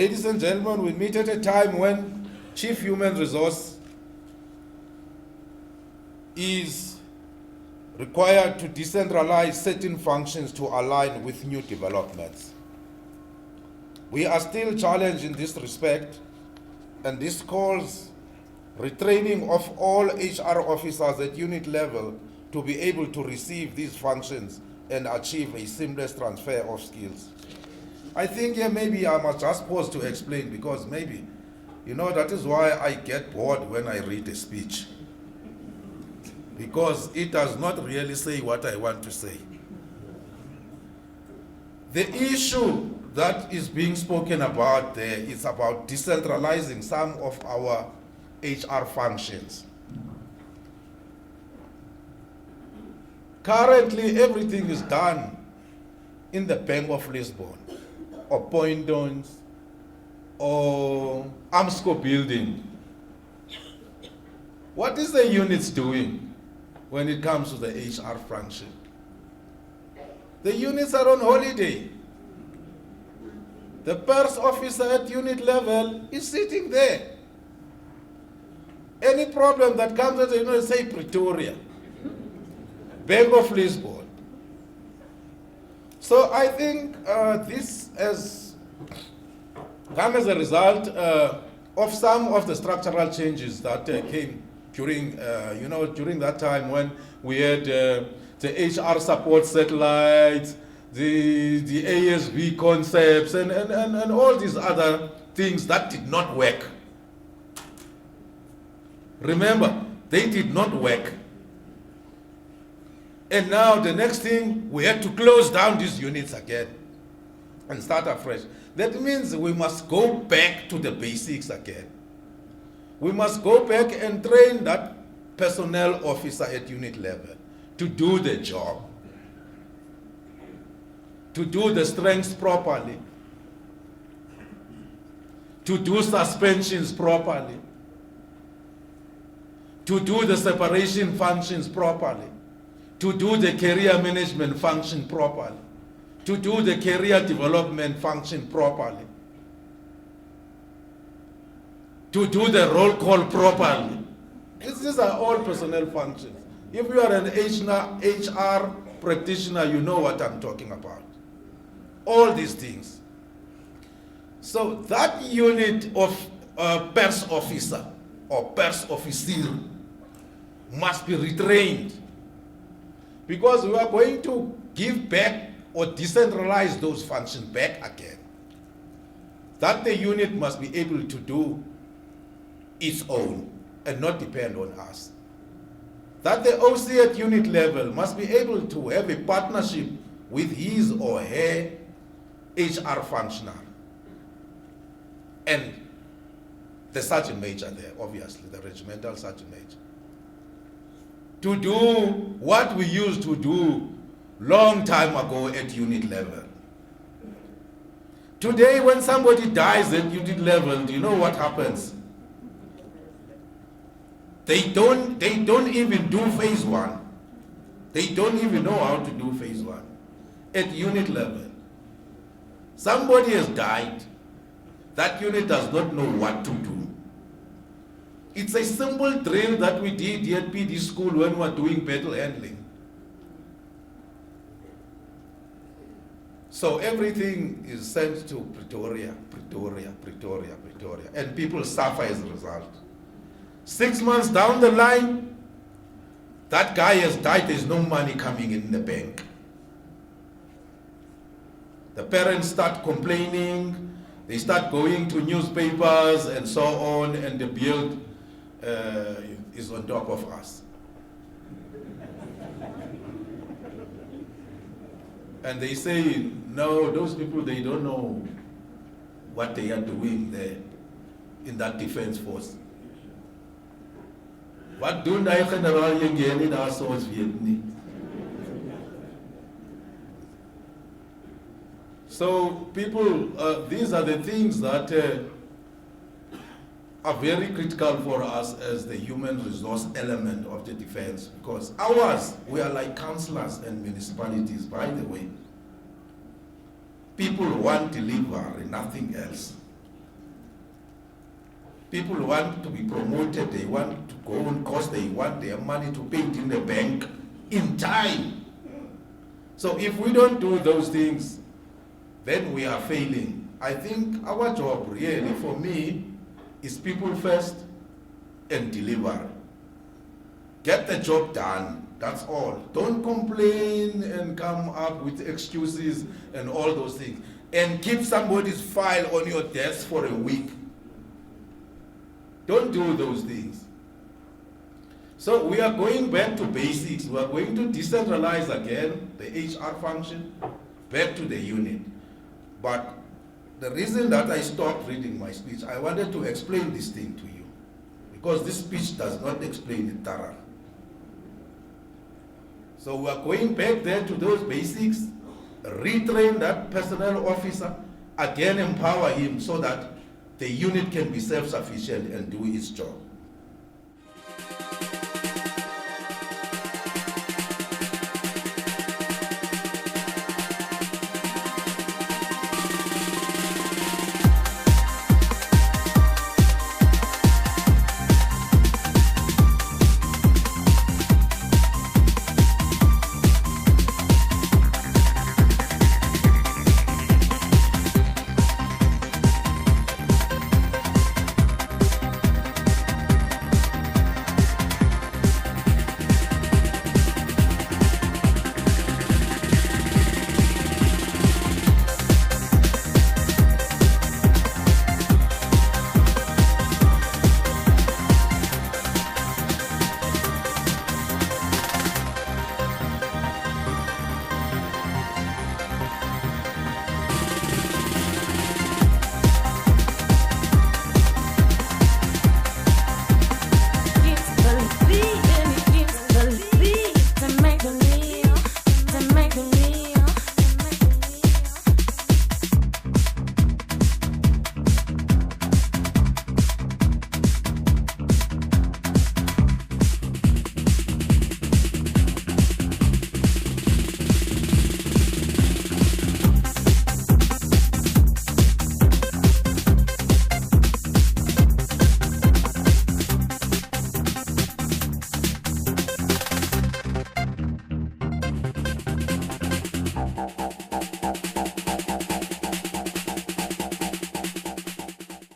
ladies and gentlemen, we meet at a time when Chief Human Resource is required to decentralize certain functions to align with new developments. We are still challenged in this respect, and this calls retraining of all HR officers at unit level to be able to receive these functions and achieve a seamless transfer of skills. I think maybe I must just pause to explain, because maybe, that is why I get bored when I read a speech. Because it does not really say what I want to say. The issue that is being spoken about there is about decentralizing some of our HR functions. Currently, everything is done in the Bank of Lisbon, or Pointons, or Amsco building. What is the units doing when it comes to the HR function? The units are on holiday. The purse officer at unit level is sitting there. Any problem that comes at say Pretoria, Bank of Lisbon. So I think this has come as a result of some of the structural changes that came during that time when we had the HR support satellites, the ASB concepts, and all these other things that did not work. Remember, they did not work. And now the next thing, we had to close down these units again and start afresh. That means we must go back to the basics again. We must go back and train that personnel officer at unit level to do the job, to do the strengths properly, to do suspensions properly, to do the separation functions properly, to do the career management function properly, to do the career development function properly, to do the roll call properly. These are all personnel functions. If you are an HR practitioner, you know what I'm talking about. All these things. So that unit of purse officer or purse officer must be retrained, because we are going to give back or decentralize those functions back again. That the unit must be able to do its own and not depend on us. That the OC at unit level must be able to have a partnership with his or her HR functional and the sergeant major there, obviously, the regimental sergeant major, to do what we used to do long time ago at unit level. Today, when somebody dies at unit level, do you know what happens? They don't even do phase one. They don't even know how to do phase one at unit level. Somebody has died. That unit does not know what to do. It's a simple drill that we did here at PD school when we were doing battle handling. So everything is sent to Pretoria, and people suffer as a result. 6 months down the line, that guy has died, there's no money coming in the bank. The parents start complaining, they start going to newspapers and so on, and the bill is on top of us. And they say, no, those people, they don't know what they are doing there in that defense force. Wat doen die generaal Jengeni daar so ons weet nie. So people, these are the things that are very critical for us as the human resource element of the defense, because ours, we are like councillors and municipalities, by the way. People want delivery, nothing else. People want to be promoted, they want to go on course, they want their money to pay it in the bank in time. So if we don't do those things, then we are failing. I think our job really, for me, is people first and deliver. Get the job done, that's all. Don't complain and come up with excuses and all those things. And keep somebody's file on your desk for a week. Don't do those things. So we are going back to basics. We are going to decentralize again the HR function back to the unit. But the reason that I stopped reading my speech, I wanted to explain this thing to you, because this speech does not explain it thoroughly. So we are going back there to those basics, retrain that personnel officer, again empower him so that the unit can be self-sufficient and do its job.